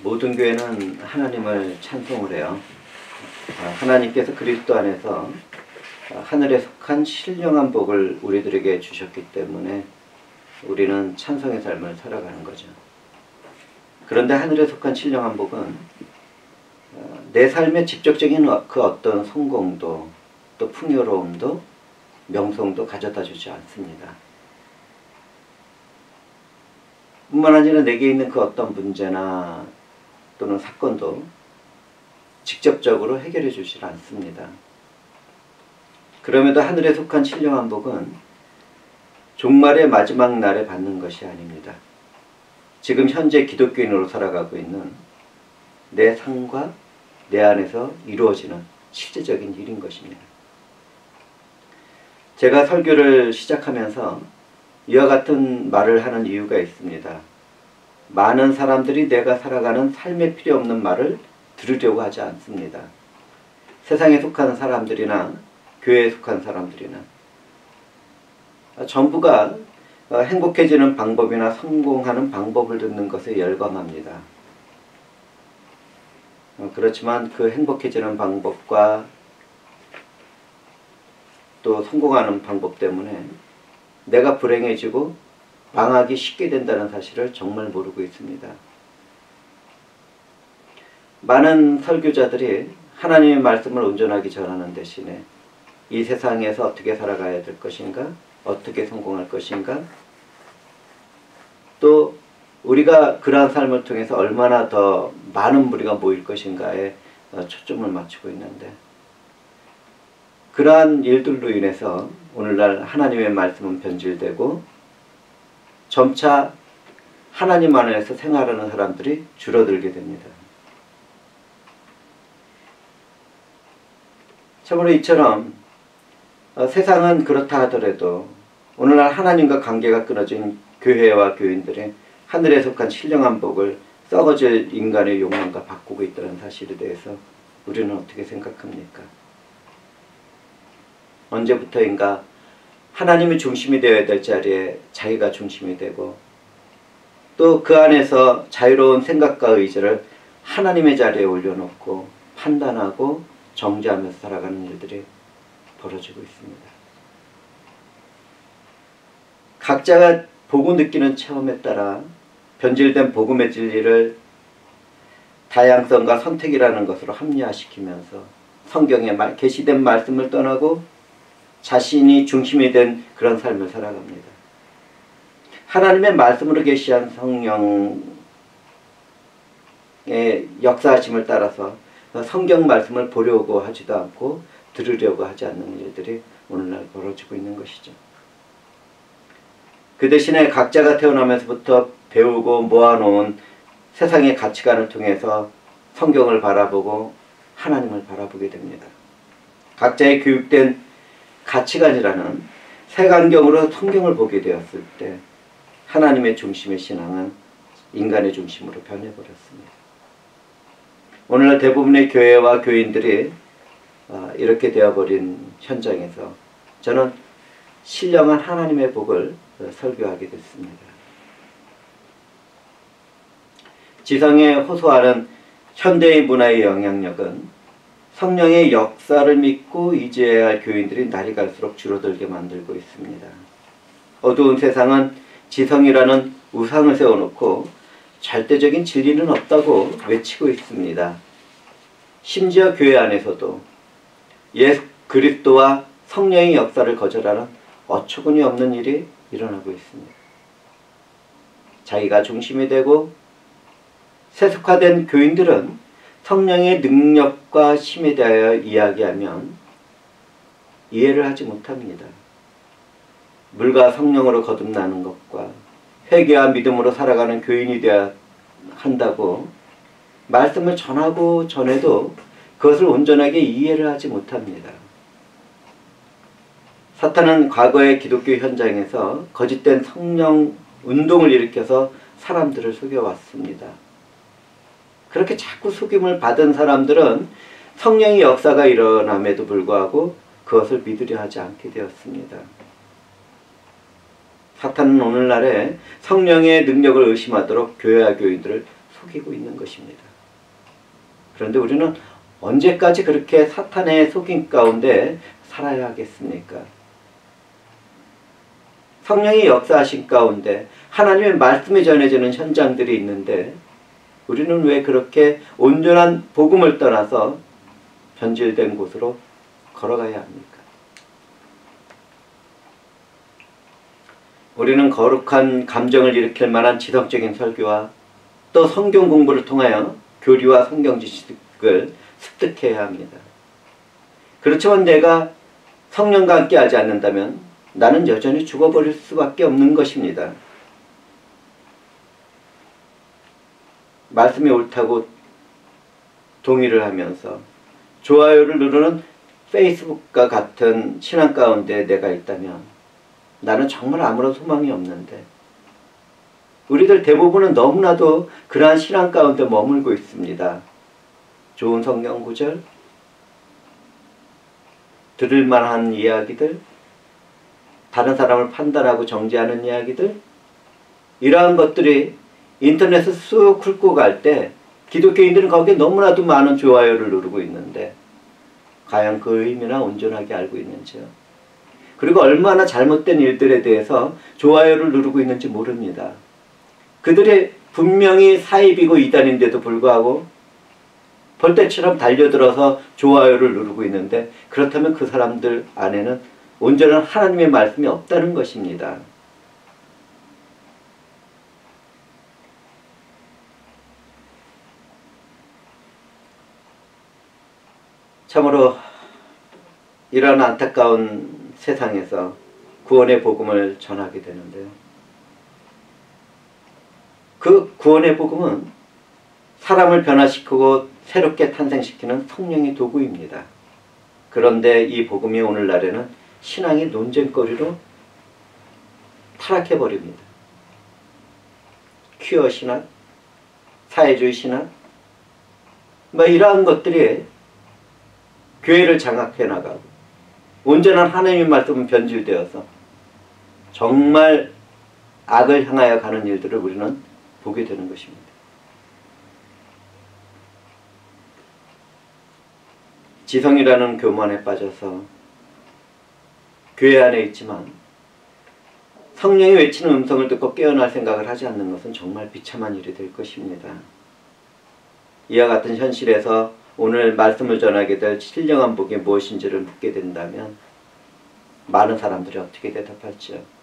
모든 교회는 하나님을 찬송을 해요. 하나님께서 그리스도 안에서 하늘에 속한 신령한 복을 우리들에게 주셨기 때문에 우리는 찬송의 삶을 살아가는 거죠. 그런데 하늘에 속한 신령한 복은 내 삶의 직접적인 그 어떤 성공도 또 풍요로움도 명성도 가져다 주지 않습니다. 뿐만 아니라 내게 있는 그 어떤 문제나 또는 사건도 직접적으로 해결해 주질 않습니다. 그럼에도 하늘에 속한 신령한 복은 종말의 마지막 날에 받는 것이 아닙니다. 지금 현재 기독교인으로 살아가고 있는 내 삶과 내 안에서 이루어지는 실제적인 일인 것입니다. 제가 설교를 시작하면서 이와 같은 말을 하는 이유가 있습니다. 많은 사람들이 내가 살아가는 삶에 필요 없는 말을 들으려고 하지 않습니다. 세상에 속한 사람들이나 교회에 속한 사람들이나 전부가 행복해지는 방법이나 성공하는 방법을 듣는 것에 열광합니다. 그렇지만 그 행복해지는 방법과 또 성공하는 방법 때문에 내가 불행해지고 망하기 쉽게 된다는 사실을 정말 모르고 있습니다. 많은 설교자들이 하나님의 말씀을 온전하게 전하는 대신에 이 세상에서 어떻게 살아가야 될 것인가, 어떻게 성공할 것인가, 또 우리가 그러한 삶을 통해서 얼마나 더 많은 무리가 모일 것인가에 초점을 맞추고 있는데, 그러한 일들로 인해서 오늘날 하나님의 말씀은 변질되고 점차 하나님 안에서 생활하는 사람들이 줄어들게 됩니다. 참으로 이처럼 세상은 그렇다 하더라도 오늘날 하나님과 관계가 끊어진 교회와 교인들의 하늘에 속한 신령한 복을 썩어질 인간의 욕망과 바꾸고 있다는 사실에 대해서 우리는 어떻게 생각합니까? 언제부터인가 하나님이 중심이 되어야 될 자리에 자기가 중심이 되고 또 그 안에서 자유로운 생각과 의지를 하나님의 자리에 올려놓고 판단하고 정죄하면서 살아가는 일들이 벌어지고 있습니다. 각자가 보고 느끼는 체험에 따라 변질된 복음의 진리를 다양성과 선택이라는 것으로 합리화시키면서 성경에 계시된 말씀을 떠나고 자신이 중심이 된 그런 삶을 살아갑니다. 하나님의 말씀으로 계시한 성령의 역사하심을 따라서 성경 말씀을 보려고 하지도 않고 들으려고 하지 않는 일들이 오늘날 벌어지고 있는 것이죠. 그 대신에 각자가 태어나면서부터 배우고 모아놓은 세상의 가치관을 통해서 성경을 바라보고 하나님을 바라보게 됩니다. 각자의 교육된 가치관이라는 색안경으로 성경을 보게 되었을 때 하나님의 중심의 신앙은 인간의 중심으로 변해버렸습니다. 오늘날 대부분의 교회와 교인들이 이렇게 되어버린 현장에서 저는 신령한 하나님의 복을 설교하게 됐습니다. 지성에 호소하는 현대의 문화의 영향력은 성령의 역사를 믿고 의지해야 할 교인들이 날이 갈수록 줄어들게 만들고 있습니다. 어두운 세상은 지성이라는 우상을 세워놓고 절대적인 진리는 없다고 외치고 있습니다. 심지어 교회 안에서도 예수 그리스도와 성령의 역사를 거절하는 어처구니 없는 일이 일어나고 있습니다. 자기가 중심이 되고 세속화된 교인들은 성령의 능력과 힘에 대하여 이야기하면 이해를 하지 못합니다. 물과 성령으로 거듭나는 것과 회개와 믿음으로 살아가는 교인이 되어야 한다고 말씀을 전하고 전해도 그것을 온전하게 이해를 하지 못합니다. 사탄은 과거의 기독교 현장에서 거짓된 성령 운동을 일으켜서 사람들을 속여왔습니다. 그렇게 자꾸 속임을 받은 사람들은 성령의 역사가 일어남에도 불구하고 그것을 믿으려 하지 않게 되었습니다. 사탄은 오늘날에 성령의 능력을 의심하도록 교회와 교인들을 속이고 있는 것입니다. 그런데 우리는 언제까지 그렇게 사탄의 속임 가운데 살아야 하겠습니까? 성령이 역사하신 가운데 하나님의 말씀이 전해지는 현장들이 있는데 우리는 왜 그렇게 온전한 복음을 떠나서 변질된 곳으로 걸어가야 합니까? 우리는 거룩한 감정을 일으킬 만한 지성적인 설교와 또 성경 공부를 통하여 교리와 성경 지식을 습득해야 합니다. 그렇지만 내가 성령과 함께 하지 않는다면 나는 여전히 죽어버릴 수밖에 없는 것입니다. 말씀이 옳다고 동의를 하면서 좋아요를 누르는 페이스북과 같은 신앙 가운데 내가 있다면 나는 정말 아무런 소망이 없는데 우리들 대부분은 너무나도 그러한 신앙 가운데 머물고 있습니다. 좋은 성경 구절, 들을 만한 이야기들, 다른 사람을 판단하고 정죄하는 이야기들, 이러한 것들이 인터넷을 쑥 훑고 갈 때 기독교인들은 거기에 너무나도 많은 좋아요를 누르고 있는데 과연 그 의미나 온전하게 알고 있는지요? 그리고 얼마나 잘못된 일들에 대해서 좋아요를 누르고 있는지 모릅니다. 그들이 분명히 사입이고 이단인데도 불구하고 벌떼처럼 달려들어서 좋아요를 누르고 있는데 그렇다면 그 사람들 안에는 온전한 하나님의 말씀이 없다는 것입니다. 참으로 이러한 안타까운 세상에서 구원의 복음을 전하게 되는데요. 그 구원의 복음은 사람을 변화시키고 새롭게 탄생시키는 성령의 도구입니다. 그런데 이 복음이 오늘날에는 신앙의 논쟁거리로 타락해버립니다. 퀴어 신학, 사회주의 신학, 이러한 것들이 교회를 장악해 나가고 온전한 하나님의 말씀은 변질되어서 정말 악을 향하여 가는 일들을 우리는 보게 되는 것입니다. 지성이라는 교만에 빠져서 교회 안에 있지만 성령이 외치는 음성을 듣고 깨어날 생각을 하지 않는 것은 정말 비참한 일이 될 것입니다. 이와 같은 현실에서 오늘 말씀을 전하게 될 신령한 복이 무엇인지를 묻게 된다면 많은 사람들이 어떻게 대답할지요?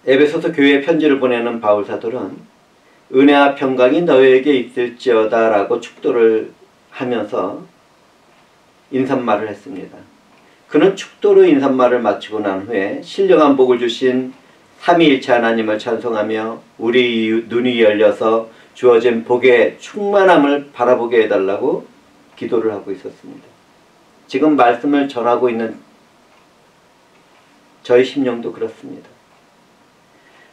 에베소서 교회에 편지를 보내는 바울 사도는 은혜와 평강이 너희에게 있을지어다 라고 축도를 하면서 인사말을 했습니다. 그는 축도로 인사말을 마치고 난 후에 신령한 복을 주신 삼위일체 하나님을 찬송하며 우리 눈이 열려서 주어진 복의 충만함을 바라보게 해달라고 기도를 하고 있었습니다. 지금 말씀을 전하고 있는 저희 심령도 그렇습니다.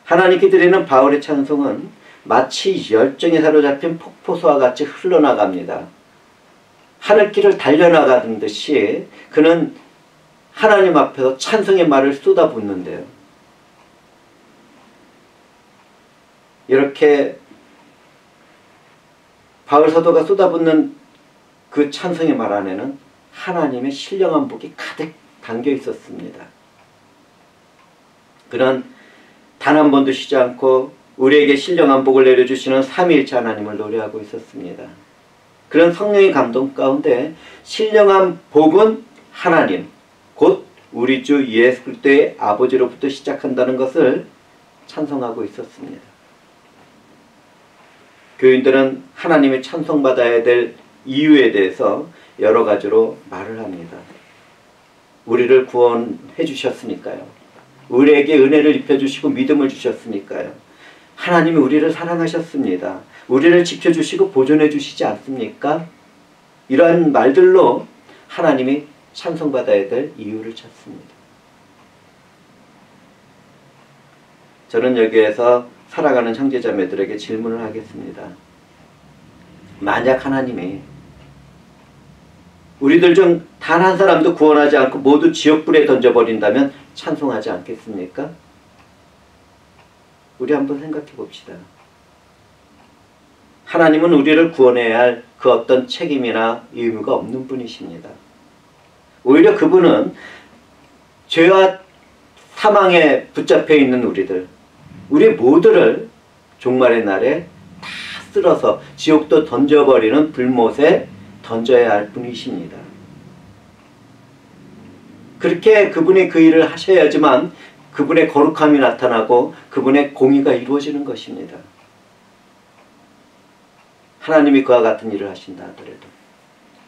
하나님께 드리는 바울의 찬송은 마치 열정에 사로잡힌 폭포수와 같이 흘러나갑니다. 하늘길을 달려나가는 듯이 그는 하나님 앞에서 찬송의 말을 쏟아붓는데요. 이렇게 바울 사도가 쏟아붓는 그 찬송의 말 안에는 하나님의 신령한 복이 가득 담겨 있었습니다. 그는 단 한 번도 쉬지 않고 우리에게 신령한 복을 내려주시는 삼위일체 하나님을 노래하고 있었습니다. 그런 성령의 감동 가운데 신령한 복은 하나님, 곧 우리 주 예수 그리스도의 아버지로부터 시작한다는 것을 찬송하고 있었습니다. 교인들은 하나님의 찬송받아야 될 이유에 대해서 여러 가지로 말을 합니다. 우리를 구원해 주셨으니까요. 우리에게 은혜를 입혀주시고 믿음을 주셨으니까요. 하나님이 우리를 사랑하셨습니다. 우리를 지켜주시고 보존해 주시지 않습니까? 이러한 말들로 하나님이 찬송받아야 될 이유를 찾습니다. 저는 여기에서 살아가는 형제자매들에게 질문을 하겠습니다. 만약 하나님이 우리들 중 단 한 사람도 구원하지 않고 모두 지옥불에 던져버린다면 찬송하지 않겠습니까? 우리 한번 생각해 봅시다. 하나님은 우리를 구원해야 할 그 어떤 책임이나 의무가 없는 분이십니다. 오히려 그분은 죄와 사망에 붙잡혀 있는 우리 모두를 종말의 날에 다 쓸어서 지옥도 던져버리는 불못에 던져야 할 분이십니다. 그렇게 그분이 그 일을 하셔야지만 그분의 거룩함이 나타나고 그분의 공의가 이루어지는 것입니다. 하나님이 그와 같은 일을 하신다 하더라도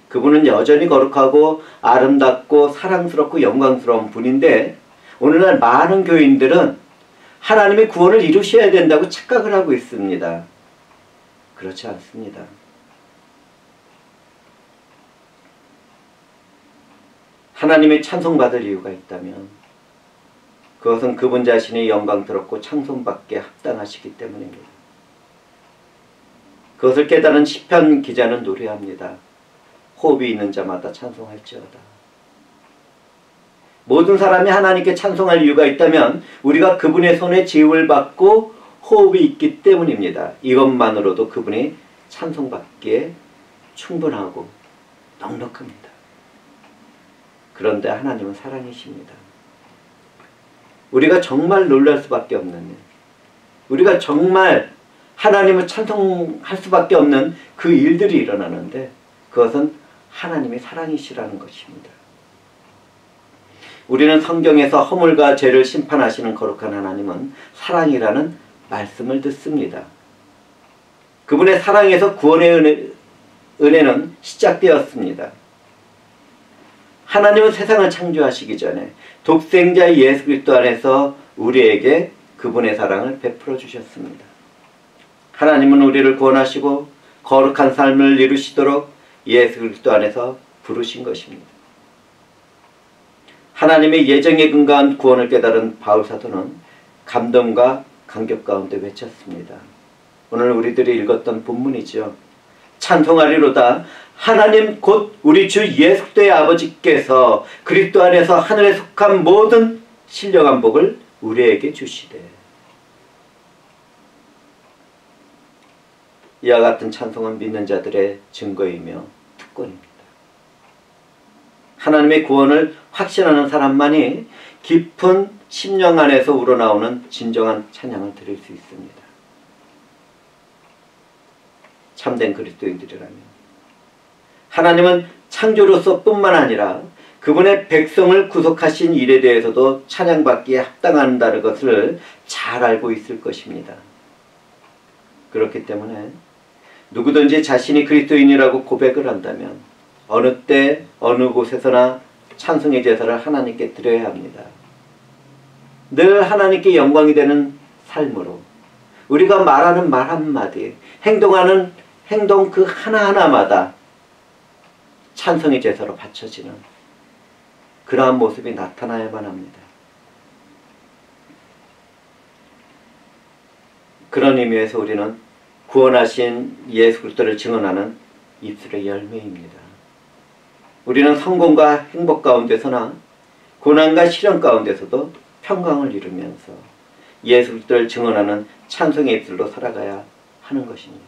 그분은 여전히 거룩하고 아름답고 사랑스럽고 영광스러운 분인데 오늘날 많은 교인들은 하나님의 구원을 이루셔야 된다고 착각을 하고 있습니다. 그렇지 않습니다. 하나님의 찬송받을 이유가 있다면 그것은 그분 자신이 영광스럽고 찬송받기에 합당하시기 때문입니다. 그것을 깨달은 시편 기자는 노래합니다. 호흡이 있는 자마다 찬송할지어다. 모든 사람이 하나님께 찬송할 이유가 있다면 우리가 그분의 손에 지음을 받고 호흡이 있기 때문입니다. 이것만으로도 그분이 찬송받기에 충분하고 넉넉합니다. 그런데 하나님은 사랑이십니다. 우리가 정말 놀랄 수밖에 없는 일, 우리가 정말 하나님을 찬송할 수밖에 없는 그 일들이 일어나는데 그것은 하나님의 사랑이시라는 것입니다. 우리는 성경에서 허물과 죄를 심판하시는 거룩한 하나님은 사랑이라는 말씀을 듣습니다. 그분의 사랑에서 구원의 은혜는 시작되었습니다. 하나님은 세상을 창조하시기 전에 독생자 예수 그리스도 안에서 우리에게 그분의 사랑을 베풀어 주셨습니다. 하나님은 우리를 구원하시고 거룩한 삶을 이루시도록 예수 그리스도 안에서 부르신 것입니다. 하나님의 예정에 근거한 구원을 깨달은 바울 사도는 감동과 감격 가운데 외쳤습니다. 오늘 우리들이 읽었던 본문이죠. 찬송하리로다 하나님 곧 우리 주 예수 그리스도의 아버지께서 그리스도 안에서 하늘에 속한 모든 신령한 복을 우리에게 주시되. 이와 같은 찬송은 믿는 자들의 증거이며 특권입니다. 하나님의 구원을 확신하는 사람만이 깊은 심령 안에서 우러나오는 진정한 찬양을 드릴 수 있습니다. 참된 그리스도인들이라면 하나님은 창조로서 뿐만 아니라 그분의 백성을 구속하신 일에 대해서도 찬양받기에 합당한다는 것을 잘 알고 있을 것입니다. 그렇기 때문에 누구든지 자신이 그리스도인이라고 고백을 한다면 어느 때 어느 곳에서나 찬송의 제사를 하나님께 드려야 합니다. 늘 하나님께 영광이 되는 삶으로 우리가 말하는 말 한마디, 행동하는 행동 그 하나하나마다 찬송의 제사로 바쳐지는 그러한 모습이 나타나야만 합니다. 그런 의미에서 우리는 구원하신 예수 그리스도를 증언하는 입술의 열매입니다. 우리는 성공과 행복 가운데서나 고난과 시련 가운데서도 평강을 이루면서 예수 그리스도를 증언하는 찬송의 입술로 살아가야 하는 것입니다.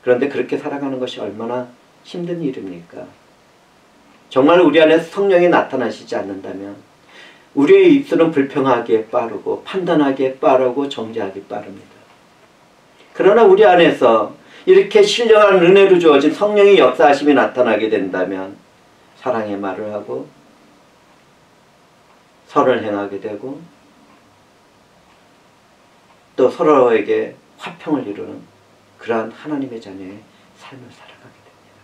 그런데 그렇게 살아가는 것이 얼마나 힘든 일입니까? 정말 우리 안에 성령이 나타나시지 않는다면 우리의 입술은 불평하기에 빠르고 판단하기에 빠르고 정죄하기 빠릅니다. 그러나 우리 안에서 이렇게 신령한 은혜로 주어진 성령의 역사하심이 나타나게 된다면 사랑의 말을 하고 선을 행하게 되고 또 서로에게 화평을 이루는 그러한 하나님의 자녀의 삶을 살아가게 됩니다.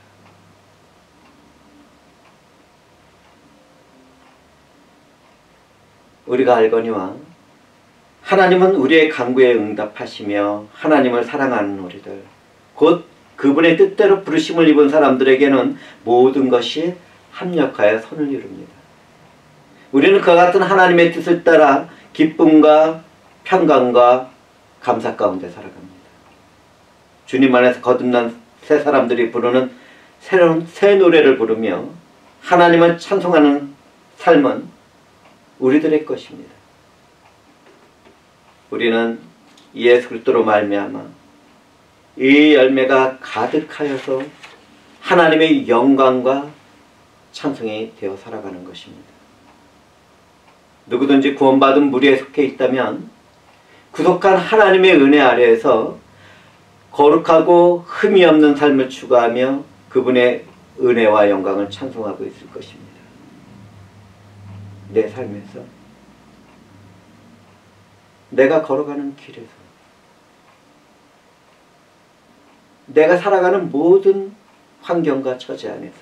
우리가 알거니와 하나님은 우리의 간구에 응답하시며 하나님을 사랑하는 우리들 곧 그분의 뜻대로 부르심을 입은 사람들에게는 모든 것이 합력하여 선을 이룹니다. 우리는 그와 같은 하나님의 뜻을 따라 기쁨과 평강과 감사 가운데 살아갑니다. 주님 안에서 거듭난 새 사람들이 부르는 새로운 새 노래를 부르며 하나님을 찬송하는 삶은 우리들의 것입니다. 우리는 예수 그리스도로 말미암아 이 열매가 가득하여서 하나님의 영광과 찬송이 되어 살아가는 것입니다. 누구든지 구원받은 무리에 속해 있다면 구속한 하나님의 은혜 아래에서 거룩하고 흠이 없는 삶을 추구하며 그분의 은혜와 영광을 찬송하고 있을 것입니다. 내 삶에서, 내가 걸어가는 길에서, 내가 살아가는 모든 환경과 처지 안에서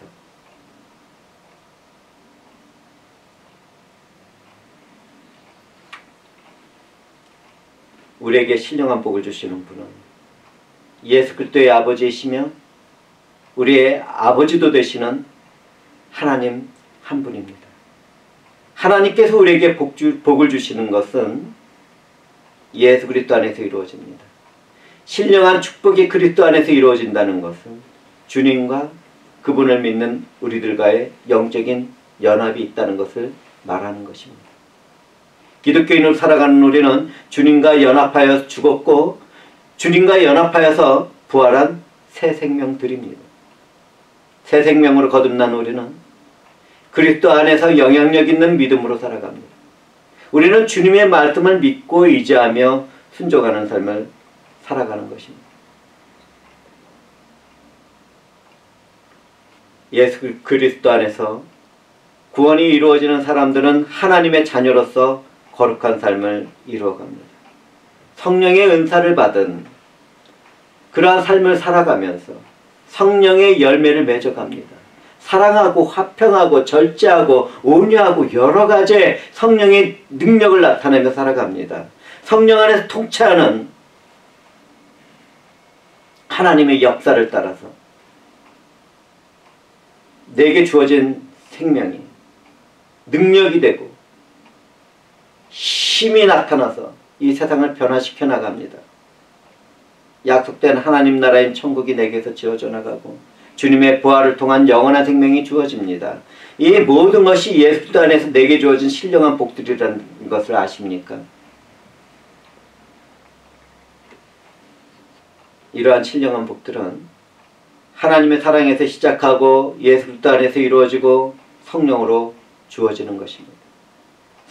우리에게 신령한 복을 주시는 분은 예수 그리스도의 아버지이시며 우리의 아버지도 되시는 하나님 한 분입니다. 하나님께서 우리에게 복을 주시는 것은 예수 그리스도 안에서 이루어집니다. 신령한 축복이 그리스도 안에서 이루어진다는 것은 주님과 그분을 믿는 우리들과의 영적인 연합이 있다는 것을 말하는 것입니다. 기독교인으로 살아가는 우리는 주님과 연합하여 죽었고 주님과 연합하여서 부활한 새 생명들입니다. 새 생명으로 거듭난 우리는 그리스도 안에서 영향력 있는 믿음으로 살아갑니다. 우리는 주님의 말씀을 믿고 의지하며 순종하는 삶을 살아가는 것입니다. 예수 그리스도 안에서 구원이 이루어지는 사람들은 하나님의 자녀로서 거룩한 삶을 이루어갑니다. 성령의 은사를 받은 그러한 삶을 살아가면서 성령의 열매를 맺어갑니다. 사랑하고 화평하고 절제하고 온유하고 여러 가지의 성령의 능력을 나타내며 살아갑니다. 성령 안에서 통치하는 하나님의 역사를 따라서 내게 주어진 생명이 능력이 되고 힘이 나타나서 이 세상을 변화시켜 나갑니다. 약속된 하나님 나라인 천국이 내게서 지어져 나가고 주님의 부활을 통한 영원한 생명이 주어집니다. 이 모든 것이 예수 그리스도 안에서 내게 주어진 신령한 복들이라는 것을 아십니까? 이러한 신령한 복들은 하나님의 사랑에서 시작하고 예수 그리스도 안에서 이루어지고 성령으로 주어지는 것입니다.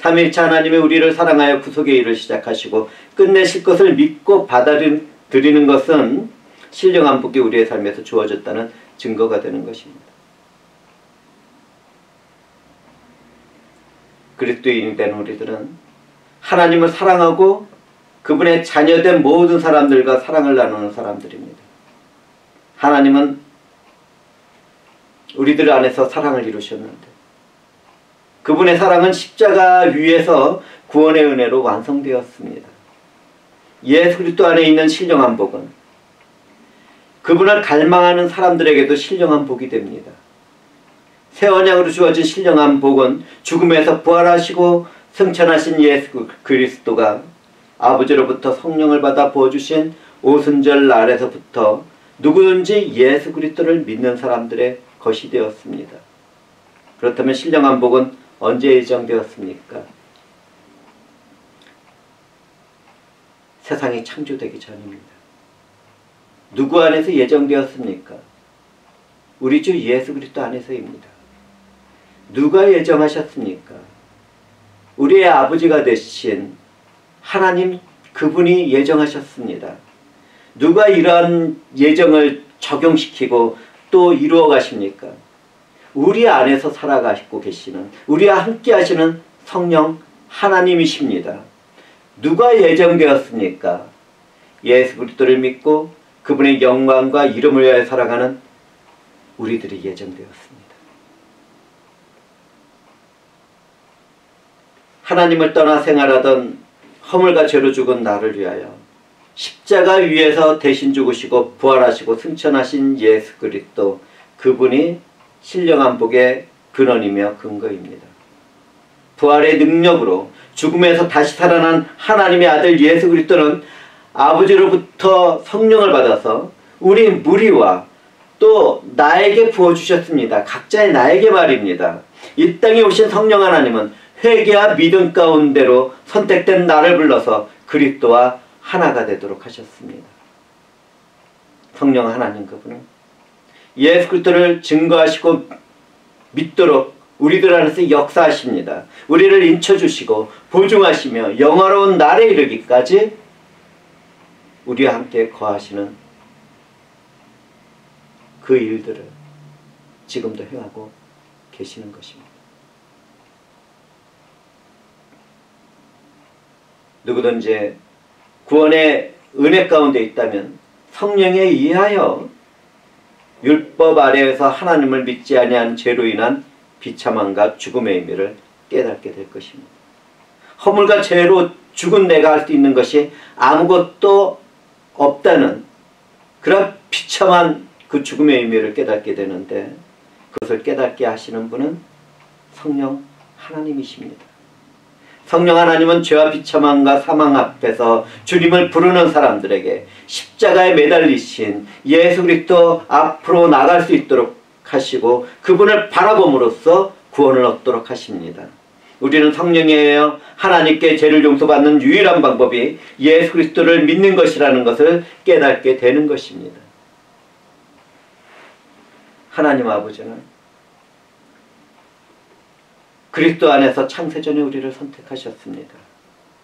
삼위일체 하나님이 우리를 사랑하여 구속의 일을 시작하시고 끝내실 것을 믿고 받아들이는 것은 신령한 복이 우리의 삶에서 주어졌다는 증거가 되는 것입니다. 그리스도인이 된 우리들은 하나님을 사랑하고 그분의 자녀된 모든 사람들과 사랑을 나누는 사람들입니다. 하나님은 우리들 안에서 사랑을 이루셨는데 그분의 사랑은 십자가 위에서 구원의 은혜로 완성되었습니다. 예수 그리스도 안에 있는 신령한 복은 그분을 갈망하는 사람들에게도 신령한 복이 됩니다. 새 언약으로 주어진 신령한 복은 죽음에서 부활하시고 승천하신 예수 그리스도가 아버지로부터 성령을 받아 부어주신 오순절 날에서부터 누구든지 예수 그리스도를 믿는 사람들의 것이 되었습니다. 그렇다면 신령한 복은 언제 예정되었습니까? 세상이 창조되기 전입니다. 누구 안에서 예정되었습니까? 우리 주 예수 그리스도 안에서입니다. 누가 예정하셨습니까? 우리의 아버지가 되신 하나님 그분이 예정하셨습니다. 누가 이러한 예정을 적용시키고 또 이루어 가십니까? 우리 안에서 살아가시고 계시는 우리와 함께 하시는 성령 하나님이십니다. 누가 예정되었습니까? 예수 그리스도를 믿고 그분의 영광과 이름을 위하여 살아가는 우리들이 예정되었습니다. 하나님을 떠나 생활하던 허물과 죄로 죽은 나를 위하여 십자가 위에서 대신 죽으시고 부활하시고 승천하신 예수 그리스도 그분이 신령한 복의 근원이며 근거입니다. 부활의 능력으로 죽음에서 다시 살아난 하나님의 아들 예수 그리스도는 아버지로부터 성령을 받아서 우리 무리와 또 나에게 부어주셨습니다. 각자의 나에게 말입니다. 이 땅에 오신 성령 하나님은 회개와 믿음 가운데로 선택된 나를 불러서 그리스도와 하나가 되도록 하셨습니다. 성령 하나님 그분은 예수 그리스도를 증거하시고 믿도록 우리들 안에서 역사하십니다. 우리를 인쳐주시고 보증하시며 영화로운 날에 이르기까지 우리와 함께 거하시는 그 일들을 지금도 행하고 계시는 것입니다. 누구든지 구원의 은혜 가운데 있다면 성령에 의하여 율법 아래에서 하나님을 믿지 아니한 죄로 인한 비참함과 죽음의 의미를 깨닫게 될 것입니다. 허물과 죄로 죽은 내가 할 수 있는 것이 아무것도 없다는 그런 비참한 그 죽음의 의미를 깨닫게 되는데, 그것을 깨닫게 하시는 분은 성령 하나님이십니다. 성령 하나님은 죄와 비참함과 사망 앞에서 주님을 부르는 사람들에게 십자가에 매달리신 예수 그리스도 앞으로 나갈 수 있도록 하시고 그분을 바라봄으로써 구원을 얻도록 하십니다. 우리는 성령에 의하여 하나님께 죄를 용서받는 유일한 방법이 예수 그리스도를 믿는 것이라는 것을 깨닫게 되는 것입니다. 하나님 아버지는 그리스도 안에서 창세전에 우리를 선택하셨습니다.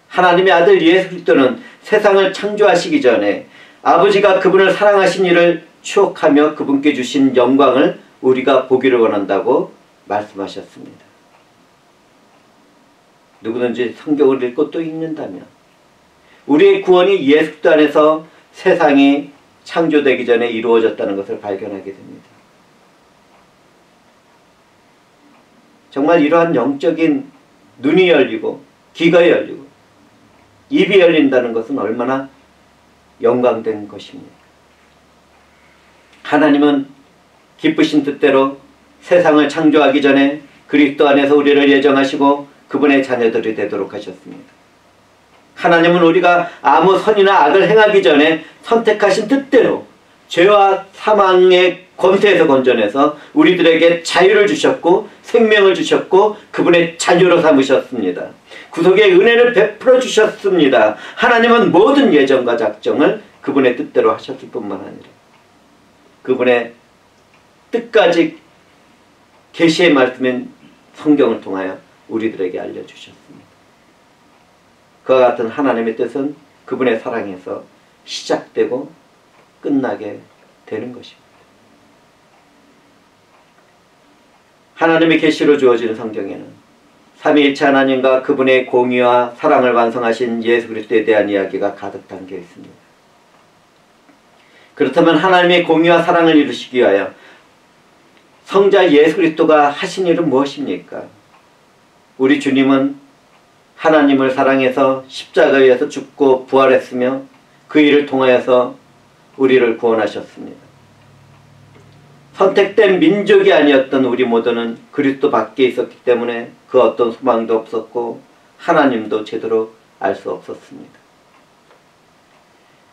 하나님의 아들 예수 그리스도는 세상을 창조하시기 전에 아버지가 그분을 사랑하신 일을 추억하며 그분께 주신 영광을 우리가 보기를 원한다고 말씀하셨습니다. 누구든지 성경을 읽고 또 읽는다면 우리의 구원이 예수 그리스도 안에서 세상이 창조되기 전에 이루어졌다는 것을 발견하게 됩니다. 정말 이러한 영적인 눈이 열리고 귀가 열리고 입이 열린다는 것은 얼마나 영광된 것입니까? 하나님은 기쁘신 뜻대로 세상을 창조하기 전에 그리스도 안에서 우리를 예정하시고 그분의 자녀들이 되도록 하셨습니다. 하나님은 우리가 아무 선이나 악을 행하기 전에 선택하신 뜻대로 죄와 사망의 권세에서 건져내서 우리들에게 자유를 주셨고 생명을 주셨고 그분의 자녀로 삼으셨습니다. 구속의 은혜를 베풀어 주셨습니다. 하나님은 모든 예정과 작정을 그분의 뜻대로 하셨을 뿐만 아니라 그분의 뜻까지 계시의 말씀인 성경을 통하여 우리들에게 알려주셨습니다. 그와 같은 하나님의 뜻은 그분의 사랑에서 시작되고 끝나게 되는 것입니다. 하나님의 계시로 주어지는 성경에는 삼위일체 하나님과 그분의 공의와 사랑을 완성하신 예수 그리스도에 대한 이야기가 가득 담겨 있습니다. 그렇다면 하나님의 공의와 사랑을 이루시기 위하여 성자 예수 그리스도가 하신 일은 무엇입니까? 우리 주님은 하나님을 사랑해서 십자가에서 죽고 부활했으며 그 일을 통하여서 우리를 구원하셨습니다. 선택된 민족이 아니었던 우리 모두는 그리스도 밖에 있었기 때문에 그 어떤 소망도 없었고 하나님도 제대로 알 수 없었습니다.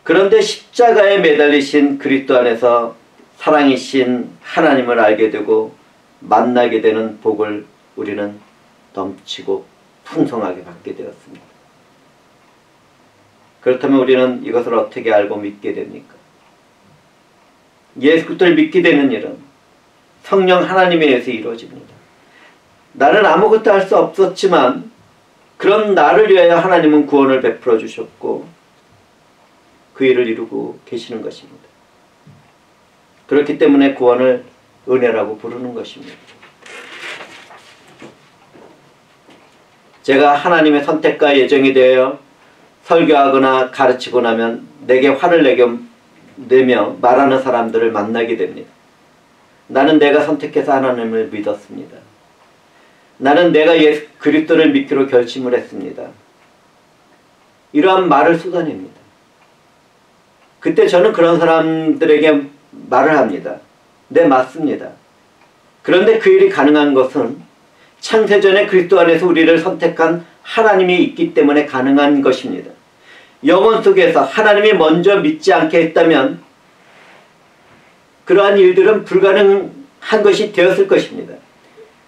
그런데 십자가에 매달리신 그리스도 안에서 사랑이신 하나님을 알게 되고 만나게 되는 복을 우리는 넘치고 풍성하게 받게 되었습니다. 그렇다면 우리는 이것을 어떻게 알고 믿게 됩니까? 예수 그리스도를 믿게 되는 일은 성령 하나님에 의해서 이루어집니다. 나는 아무것도 할 수 없었지만 그런 나를 위하여 하나님은 구원을 베풀어 주셨고 그 일을 이루고 계시는 것입니다. 그렇기 때문에 구원을 은혜라고 부르는 것입니다. 제가 하나님의 선택과 예정이 되어 설교하거나 가르치고 나면 내게 화를 내며 말하는 사람들을 만나게 됩니다. 나는 내가 선택해서 하나님을 믿었습니다. 나는 내가 예수 그리스도를 믿기로 결심을 했습니다. 이러한 말을 쏟아냅니다. 그때 저는 그런 사람들에게 말을 합니다. 네, 맞습니다. 그런데 그 일이 가능한 것은 창세전에 그리스도 안에서 우리를 선택한 하나님이 있기 때문에 가능한 것입니다. 영혼 속에서 하나님이 먼저 믿지 않게 했다면 그러한 일들은 불가능한 것이 되었을 것입니다.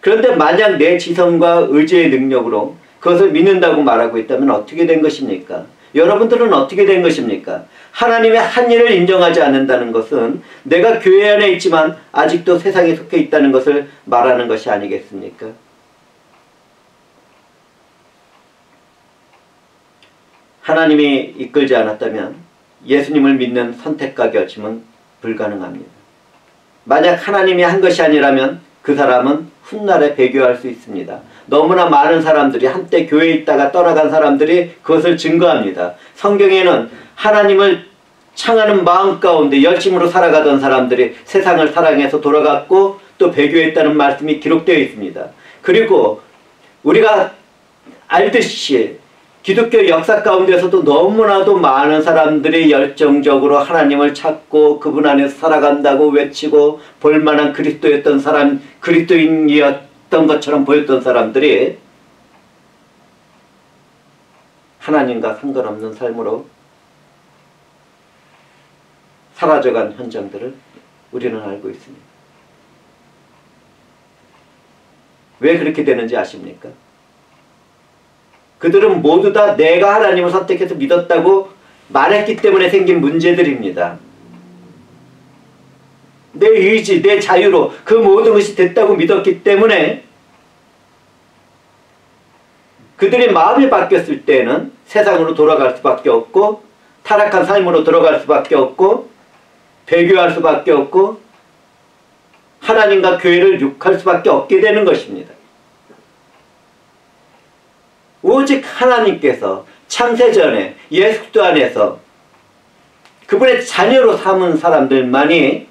그런데 만약 내 지성과 의지의 능력으로 그것을 믿는다고 말하고 있다면 어떻게 된 것입니까? 여러분들은 어떻게 된 것입니까? 하나님의 한 일을 인정하지 않는다는 것은 내가 교회 안에 있지만 아직도 세상에 속해 있다는 것을 말하는 것이 아니겠습니까? 하나님이 이끌지 않았다면 예수님을 믿는 선택과 결심은 불가능합니다. 만약 하나님이 한 것이 아니라면 그 사람은 훗날에 배교할 수 있습니다. 너무나 많은 사람들이 한때 교회에 있다가 떠나간 사람들이 그것을 증거합니다. 성경에는 하나님을 향하는 마음 가운데 열심으로 살아가던 사람들이 세상을 사랑해서 돌아갔고 또 배교했다는 말씀이 기록되어 있습니다. 그리고 우리가 알듯이 기독교 역사 가운데서도 너무나도 많은 사람들이 열정적으로 하나님을 찾고 그분 안에서 살아간다고 외치고 볼만한 그리스도였던 사람, 그리스도인이었던 것처럼 보였던 사람들이 하나님과 상관없는 삶으로 사라져간 현장들을 우리는 알고 있습니다. 왜 그렇게 되는지 아십니까? 그들은 모두 다 내가 하나님을 선택해서 믿었다고 말했기 때문에 생긴 문제들입니다. 내 의지, 내 자유로 그 모든 것이 됐다고 믿었기 때문에 그들의 마음이 바뀌었을 때는 세상으로 돌아갈 수밖에 없고 타락한 삶으로 들어갈 수밖에 없고 배교할 수밖에 없고 하나님과 교회를 욕할 수밖에 없게 되는 것입니다. 오직 하나님께서 창세전에 예수 그리스도 안에서 그분의 자녀로 삼은 사람들만이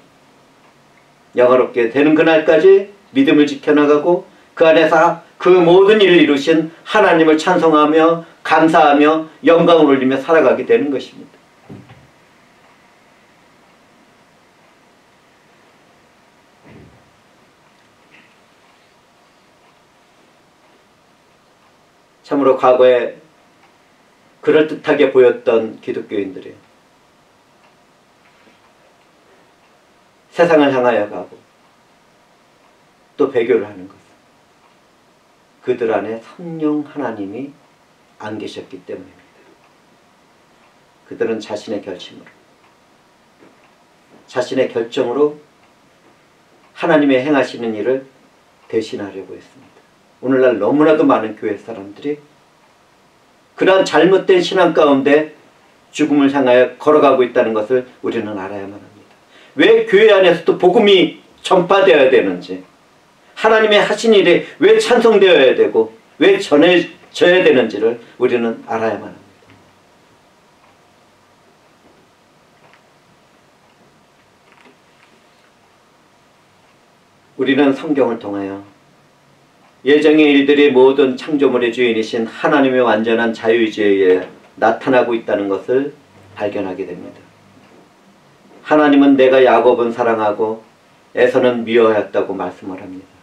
영화롭게 되는 그날까지 믿음을 지켜나가고 그 안에서 그 모든 일을 이루신 하나님을 찬송하며 감사하며 영광을 올리며 살아가게 되는 것입니다. 참으로 과거에 그럴듯하게 보였던 기독교인들이 세상을 향하여 가고 또 배교를 하는 것은 그들 안에 성령 하나님이 안 계셨기 때문입니다. 그들은 자신의 결심으로 자신의 결정으로 하나님의 행하시는 일을 대신하려고 했습니다. 오늘날 너무나도 많은 교회 사람들이 그러한 잘못된 신앙 가운데 죽음을 향하여 걸어가고 있다는 것을 우리는 알아야만 합니다. 왜 교회 안에서도 복음이 전파되어야 되는지, 하나님의 하신 일이 왜 찬송되어야 되고 왜 전해져야 되는지를 우리는 알아야만 합니다. 우리는 성경을 통하여 예정의 일들이 모든 창조물의 주인이신 하나님의 완전한 자유의지에 의해 나타나고 있다는 것을 발견하게 됩니다. 하나님은 내가 야곱은 사랑하고 에서는 미워하였다고 말씀을 합니다.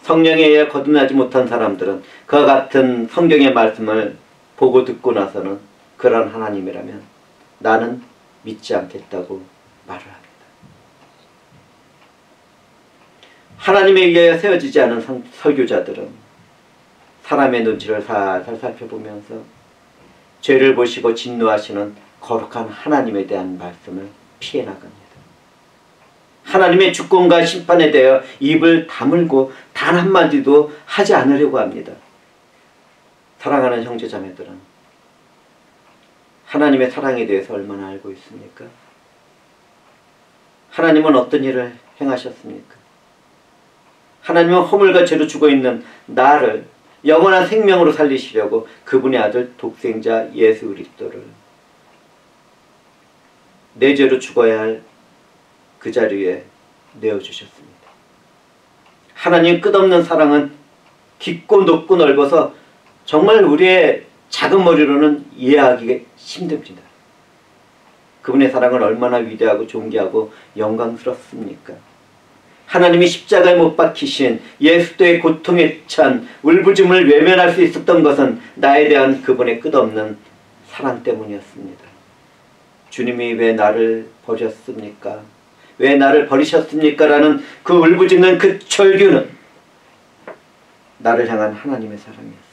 성령에 의해 거듭나지 못한 사람들은 그와 같은 성경의 말씀을 보고 듣고 나서는 그런 하나님이라면 나는 믿지 않겠다고 말을 합니다. 하나님에 의해 세워지지 않은 설교자들은 사람의 눈치를 살살 살펴보면서 죄를 보시고 진노하시는 거룩한 하나님에 대한 말씀을 피해 나갑니다. 하나님의 주권과 심판에 대하여 입을 다물고 단 한마디도 하지 않으려고 합니다. 사랑하는 형제자매들은 하나님의 사랑에 대해서 얼마나 알고 있습니까? 하나님은 어떤 일을 행하셨습니까? 하나님은 허물과 죄로 죽어있는 나를 영원한 생명으로 살리시려고 그분의 아들 독생자 예수 그리스도를 내 죄로 죽어야 할 그 자리에 내어주셨습니다. 하나님 끝없는 사랑은 깊고 높고 넓어서 정말 우리의 작은 머리로는 이해하기 힘듭니다. 그분의 사랑은 얼마나 위대하고 존귀하고 영광스럽습니까? 하나님이 십자가에 못 박히신 예수도의 고통에 찬 울부짖음을 외면할 수 있었던 것은 나에 대한 그분의 끝없는 사랑 때문이었습니다. 주님이 왜 나를 버렸습니까? 왜 나를 버리셨습니까? 라는 그 울부짖는 그 절규는 나를 향한 하나님의 사랑이었습니다.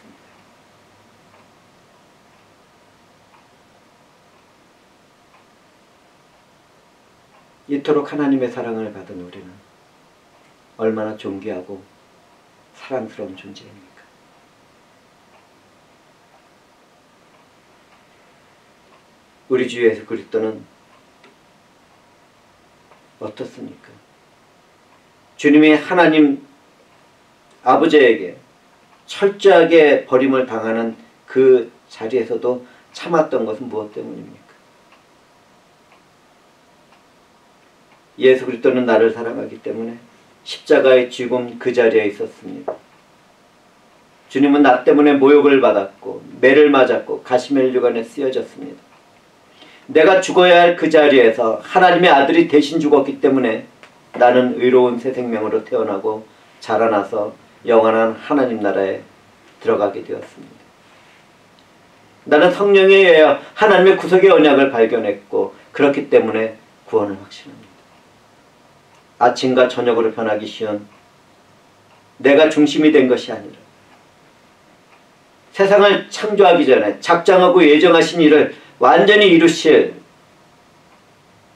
이토록 하나님의 사랑을 받은 우리는 얼마나 존귀하고 사랑스러운 존재입니까? 우리 주 예수 그리스도는 어떻습니까? 주님이 하나님 아버지에게 철저하게 버림을 당하는 그 자리에서도 참았던 것은 무엇 때문입니까? 예수 그리스도는 나를 사랑하기 때문에 십자가의 죽음 그 자리에 있었습니다. 주님은 나 때문에 모욕을 받았고 매를 맞았고 가시멜류관에 쓰여졌습니다. 내가 죽어야 할 그 자리에서 하나님의 아들이 대신 죽었기 때문에 나는 의로운 새 생명으로 태어나고 자라나서 영원한 하나님 나라에 들어가게 되었습니다. 나는 성령에 의하여 하나님의 구속의 언약을 발견했고 그렇기 때문에 구원을 확신합니다. 아침과 저녁으로 변하기 쉬운 내가 중심이 된 것이 아니라 세상을 창조하기 전에 작정하고 예정하신 일을 완전히 이루실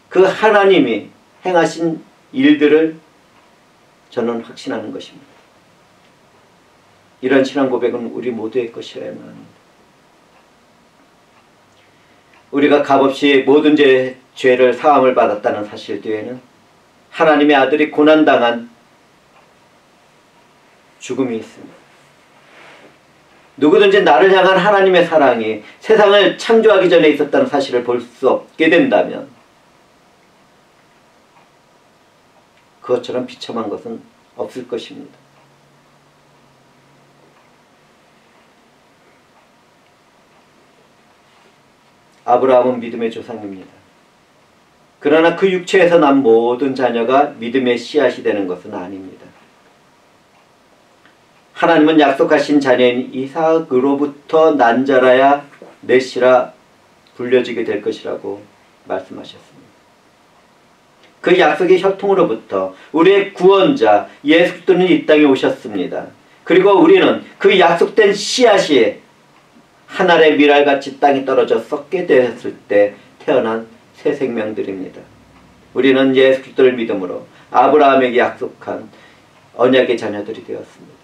그 하나님이 행하신 일들을 저는 확신하는 것입니다. 이런 신앙 고백은 우리 모두의 것이어야만 합니다. 우리가 값없이 모든 죄를 사함을 받았다는 사실 뒤에는 하나님의 아들이 고난당한 죽음이 있습니다. 누구든지 나를 향한 하나님의 사랑이 세상을 창조하기 전에 있었다는 사실을 볼 수 없게 된다면 그것처럼 비참한 것은 없을 것입니다. 아브라함은 믿음의 조상입니다. 그러나 그 육체에서 난 모든 자녀가 믿음의 씨앗이 되는 것은 아닙니다. 하나님은 약속하신 자녀인 이삭으로부터 난 자라야 내 씨라 불려지게 될 것이라고 말씀하셨습니다. 그 약속의 혈통으로부터 우리의 구원자 예수 그리스도는 이 땅에 오셨습니다. 그리고 우리는 그 약속된 씨앗이 한 알의 밀알같이 땅에 떨어져 썩게 되었을 때 태어난 새 생명들입니다. 우리는 예수 그리스도를 믿음으로 아브라함에게 약속한 언약의 자녀들이 되었습니다.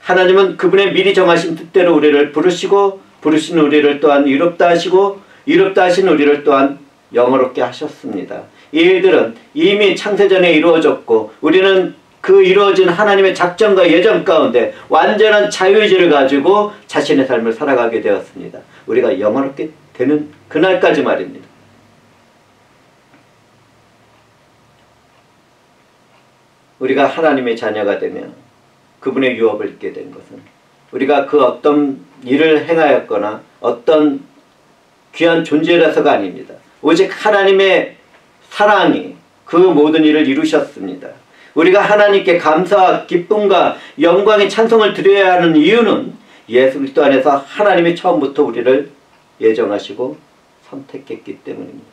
하나님은 그분의 미리 정하신 뜻대로 우리를 부르시고 부르신 우리를 또한 의롭다 하시고 의롭다 하신 우리를 또한 영어롭게 하셨습니다. 이 일들은 이미 창세전에 이루어졌고 우리는 그 이루어진 하나님의 작정과 예정 가운데 완전한 자유의지를 가지고 자신의 삶을 살아가게 되었습니다. 우리가 영원롭게 되는 그날까지 말입니다. 우리가 하나님의 자녀가 되며 그분의 유업을 입게 된 것은 우리가 그 어떤 일을 행하였거나 어떤 귀한 존재라서가 아닙니다. 오직 하나님의 사랑이 그 모든 일을 이루셨습니다. 우리가 하나님께 감사와 기쁨과 영광의 찬송을 드려야 하는 이유는 예수 그리스도 안에서 하나님이 처음부터 우리를 예정하시고 선택했기 때문입니다.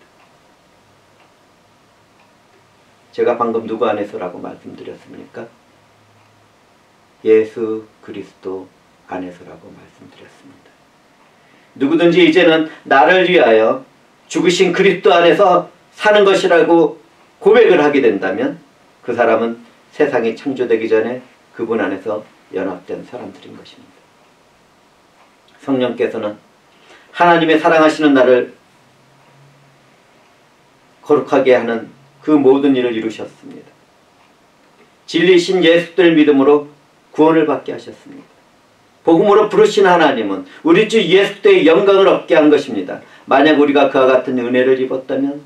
제가 방금 누구 안에서라고 말씀드렸습니까? 예수 그리스도 안에서라고 말씀드렸습니다. 누구든지 이제는 나를 위하여 죽으신 그리스도 안에서 사는 것이라고 고백을 하게 된다면 그 사람은 세상이 창조되기 전에 그분 안에서 연합된 사람들인 것입니다. 성령께서는 하나님의 사랑하시는 나를 거룩하게 하는 그 모든 일을 이루셨습니다. 진리신 예수를 믿음으로 구원을 받게 하셨습니다. 복음으로 부르신 하나님은 우리 주 예수의 영광을 얻게 한 것입니다. 만약 우리가 그와 같은 은혜를 입었다면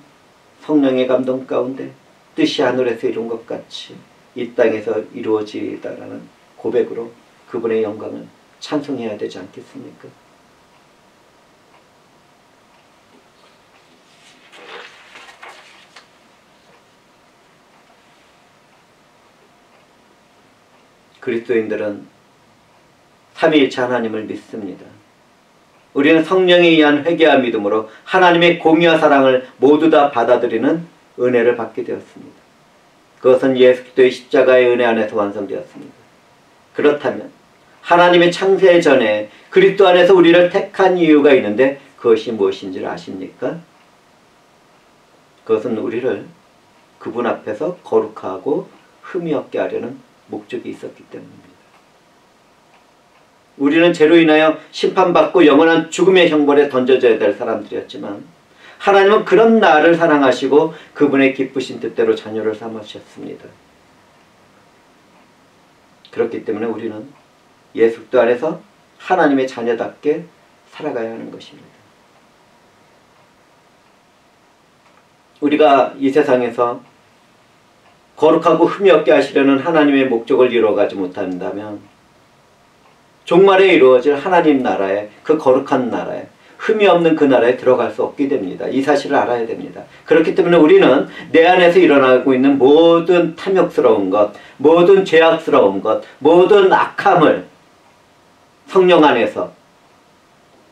성령의 감동 가운데 뜻이 하늘에서 이룬 것 같이 이 땅에서 이루어지다라는 고백으로 그분의 영광을 찬송해야 되지 않겠습니까? 그리스도인들은 삼위일체 하나님을 믿습니다. 우리는 성령에 의한 회개와 믿음으로 하나님의 공의와 사랑을 모두 다 받아들이는 은혜를 받게 되었습니다. 그것은 예수 그리스도의 십자가의 은혜 안에서 완성되었습니다. 그렇다면 하나님의 창세 전에 그리스도 안에서 우리를 택한 이유가 있는데 그것이 무엇인지를 아십니까? 그것은 우리를 그분 앞에서 거룩하고 흠이 없게 하려는 목적이 있었기 때문입니다. 우리는 죄로 인하여 심판받고 영원한 죽음의 형벌에 던져져야 될 사람들이었지만 하나님은 그런 나를 사랑하시고 그분의 기쁘신 뜻대로 자녀를 삼으셨습니다. 그렇기 때문에 우리는 예수 그리스도 안에서 하나님의 자녀답게 살아가야 하는 것입니다. 우리가 이 세상에서 거룩하고 흠이 없게 하시려는 하나님의 목적을 이루어가지 못한다면 종말에 이루어질 하나님 나라에, 그 거룩한 나라에, 흠이 없는 그 나라에 들어갈 수 없게 됩니다. 이 사실을 알아야 됩니다. 그렇기 때문에 우리는 내 안에서 일어나고 있는 모든 탐욕스러운 것, 모든 죄악스러운 것, 모든 악함을 성령 안에서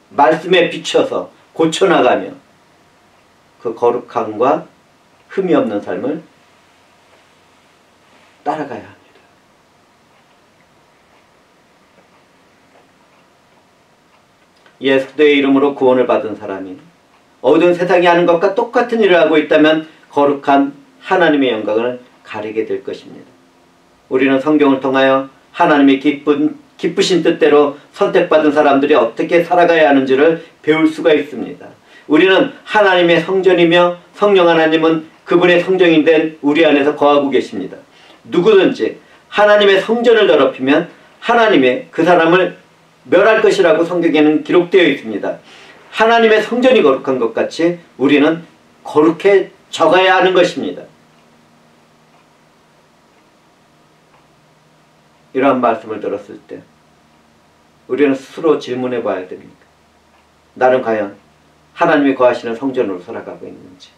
말씀에 비춰서 고쳐나가며 그 거룩함과 흠이 없는 삶을 따라가야 합니다. 예수 그리스도의 이름으로 구원을 받은 사람이 어두운 세상이 하는 것과 똑같은 일을 하고 있다면 거룩한 하나님의 영광을 가리게 될 것입니다. 우리는 성경을 통하여 하나님의 기쁘신 뜻대로 선택받은 사람들이 어떻게 살아가야 하는지를 배울 수가 있습니다. 우리는 하나님의 성전이며 성령 하나님은 그분의 성전인 우리 안에서 거하고 계십니다. 누구든지 하나님의 성전을 더럽히면 하나님의 그 사람을 멸할 것이라고 성경에는 기록되어 있습니다. 하나님의 성전이 거룩한 것 같이 우리는 거룩해져가야 하는 것입니다. 이러한 말씀을 들었을 때 우리는 스스로 질문해 봐야 됩니다. 나는 과연 하나님이 거하시는 성전으로 살아가고 있는지,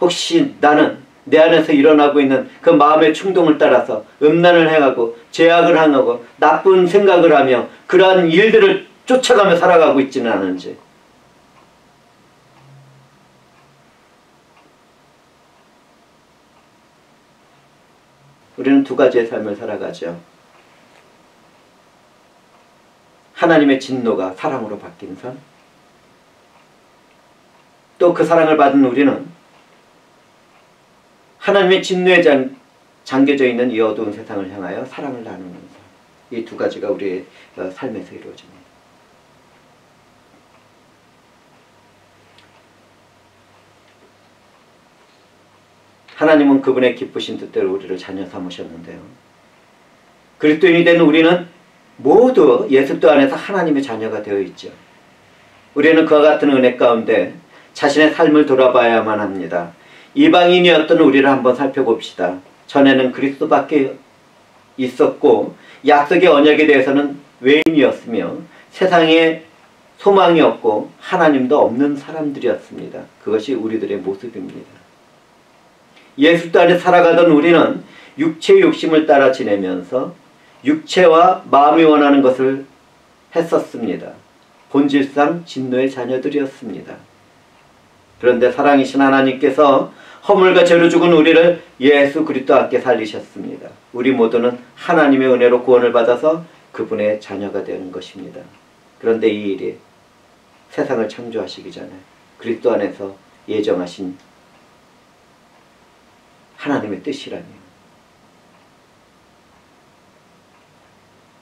혹시 나는 내 안에서 일어나고 있는 그 마음의 충동을 따라서 음란을 행하고 죄악을 행하고 나쁜 생각을 하며 그러한 일들을 쫓아가며 살아가고 있지는 않은지, 우리는 두 가지의 삶을 살아가죠. 하나님의 진노가 사랑으로 바뀐 삶, 또 그 사랑을 받은 우리는 하나님의 진노에 잠겨져 있는 이 어두운 세상을 향하여 사랑을 나누는 삶, 이 두 가지가 우리의 삶에서 이루어집니다. 하나님은 그분의 기쁘신 뜻대로 우리를 자녀 삼으셨는데요. 그리스도인이 된 우리는 모두 예수 그리스도 안에서 하나님의 자녀가 되어 있죠. 우리는 그와 같은 은혜 가운데 자신의 삶을 돌아봐야만 합니다. 이방인이었던 우리를 한번 살펴봅시다. 전에는 그리스도밖에 있었고 약속의 언약에 대해서는 외인이었으며 세상에 소망이 없고 하나님도 없는 사람들이었습니다. 그것이 우리들의 모습입니다. 예수 그리스도 안에 살아가던 우리는 육체의 욕심을 따라 지내면서 육체와 마음이 원하는 것을 했었습니다. 본질상 진노의 자녀들이었습니다. 그런데 사랑이신 하나님께서 허물과 죄로 죽은 우리를 예수 그리스도와 함께 살리셨습니다. 우리 모두는 하나님의 은혜로 구원을 받아서 그분의 자녀가 되는 것입니다. 그런데 이 일이 세상을 창조하시기 전에 그리스도 안에서 예정하신 하나님의 뜻이라니,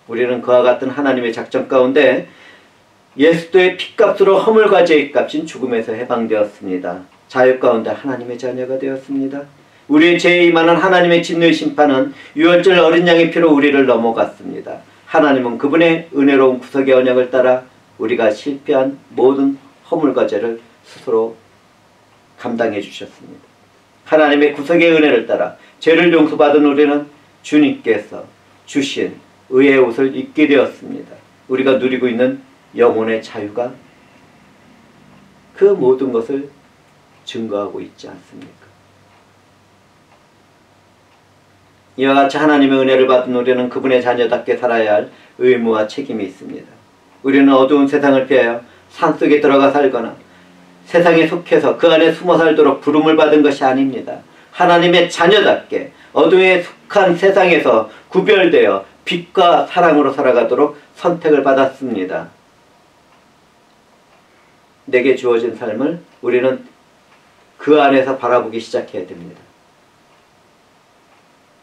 우리는 그와 같은 하나님의 작전 가운데 예수도의 피값으로 허물과 죄의 값인 죽음에서 해방되었습니다. 자유 가운데 하나님의 자녀가 되었습니다. 우리의 죄에 임하는 하나님의 진노의 심판은 유월절 어린 양의 피로 우리를 넘어갔습니다. 하나님은 그분의 은혜로운 구속의 언약을 따라 우리가 실패한 모든 허물과 죄를 스스로 감당해 주셨습니다. 하나님의 구속의 은혜를 따라 죄를 용서받은 우리는 주님께서 주신 의의 옷을 입게 되었습니다. 우리가 누리고 있는 영혼의 자유가 그 모든 것을 증거하고 있지 않습니까? 이와 같이 하나님의 은혜를 받은 우리는 그분의 자녀답게 살아야 할 의무와 책임이 있습니다. 우리는 어두운 세상을 피하여 산속에 들어가 살거나 세상에 속해서 그 안에 숨어 살도록 부름을 받은 것이 아닙니다. 하나님의 자녀답게 어둠에 속한 세상에서 구별되어 빛과 사랑으로 살아가도록 선택을 받았습니다. 내게 주어진 삶을 우리는 그 안에서 바라보기 시작해야 됩니다.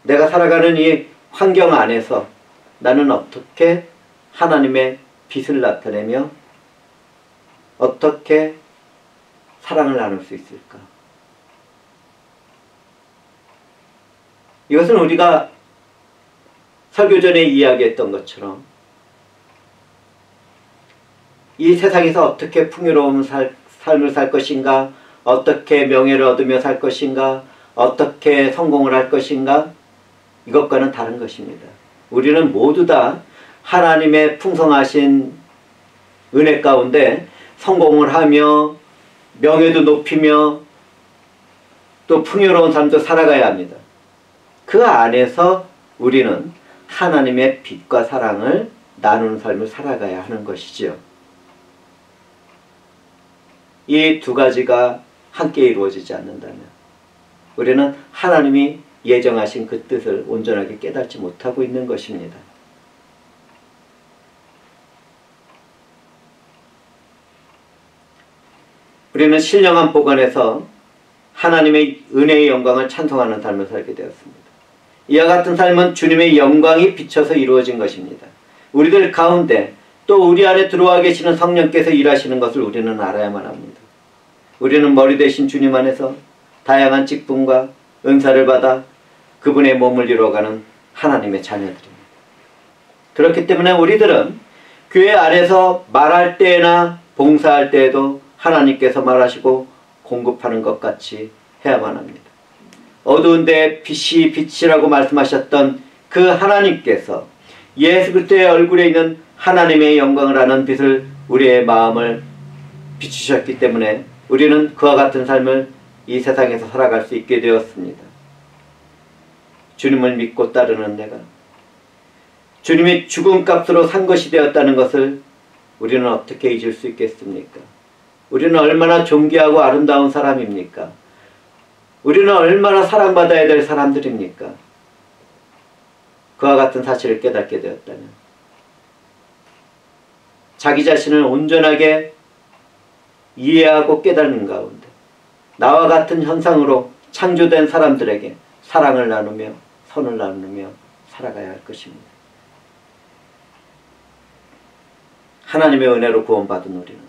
내가 살아가는 이 환경 안에서 나는 어떻게 하나님의 빛을 나타내며 어떻게 사랑을 나눌 수 있을까? 이것은 우리가 설교 전에 이야기했던 것처럼 이 세상에서 어떻게 풍요로운 삶을 살 것인가, 어떻게 명예를 얻으며 살 것인가, 어떻게 성공을 할 것인가, 이것과는 다른 것입니다. 우리는 모두 다 하나님의 풍성하신 은혜 가운데 성공을 하며 명예도 높이며 또 풍요로운 삶도 살아가야 합니다. 그 안에서 우리는 하나님의 빛과 사랑을 나누는 삶을 살아가야 하는 것이지요. 이 두 가지가 함께 이루어지지 않는다면 우리는 하나님이 예정하신 그 뜻을 온전하게 깨닫지 못하고 있는 것입니다. 우리는 신령한 복 안에서 하나님의 은혜의 영광을 찬송하는 삶을 살게 되었습니다. 이와 같은 삶은 주님의 영광이 비춰서 이루어진 것입니다. 우리들 가운데 또 우리 안에 들어와 계시는 성령께서 일하시는 것을 우리는 알아야만 합니다. 우리는 머리 대신 주님 안에서 다양한 직분과 은사를 받아 그분의 몸을 이루어가는 하나님의 자녀들입니다. 그렇기 때문에 우리들은 교회 안에서 말할 때나 봉사할 때에도 하나님께서 말하시고 공급하는 것 같이 해야만 합니다. 어두운 데 빛이 빛이라고 말씀하셨던 그 하나님께서 예수 그리스도의 얼굴에 있는 하나님의 영광을 아는 빛을 우리의 마음을 비추셨기 때문에 우리는 그와 같은 삶을 이 세상에서 살아갈 수 있게 되었습니다. 주님을 믿고 따르는 내가 주님이 죽음값으로 산 것이 되었다는 것을 우리는 어떻게 잊을 수 있겠습니까? 우리는 얼마나 존귀하고 아름다운 사람입니까? 우리는 얼마나 사랑받아야 될 사람들입니까? 그와 같은 사실을 깨닫게 되었다면 자기 자신을 온전하게 이해하고 깨닫는 가운데 나와 같은 현상으로 창조된 사람들에게 사랑을 나누며 선을 나누며 살아가야 할 것입니다. 하나님의 은혜로 구원받은 우리는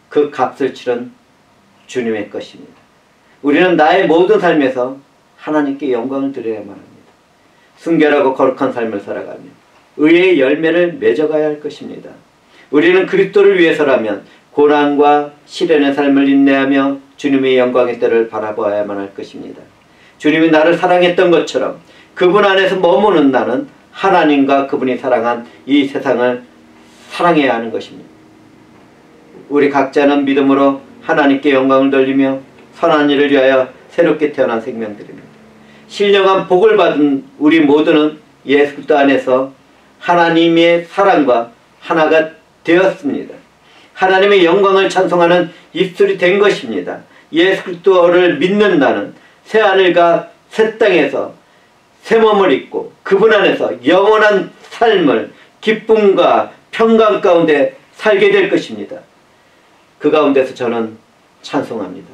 그 값을 치른 주님의 것입니다. 우리는 나의 모든 삶에서 하나님께 영광을 드려야만 합니다. 순결하고 거룩한 삶을 살아가며 의의 열매를 맺어가야 할 것입니다. 우리는 그리스도를 위해서라면 고난과 시련의 삶을 인내하며 주님의 영광의 때를 바라보아야만 할 것입니다. 주님이 나를 사랑했던 것처럼 그분 안에서 머무는 나는 하나님과 그분이 사랑한 이 세상을 사랑해야 하는 것입니다. 우리 각자는 믿음으로 하나님께 영광을 돌리며 선한 일을 위하여 새롭게 태어난 생명들입니다. 신령한 복을 받은 우리 모두는 예수 그리스도 안에서 하나님의 사랑과 하나가 되었습니다. 하나님의 영광을 찬송하는 입술이 된 것입니다. 예수 그리스도를 믿는 나는 새하늘과 새 땅에서 새 몸을 입고 그분 안에서 영원한 삶을 기쁨과 평강 가운데 살게 될 것입니다. 그 가운데서 저는 찬송합니다.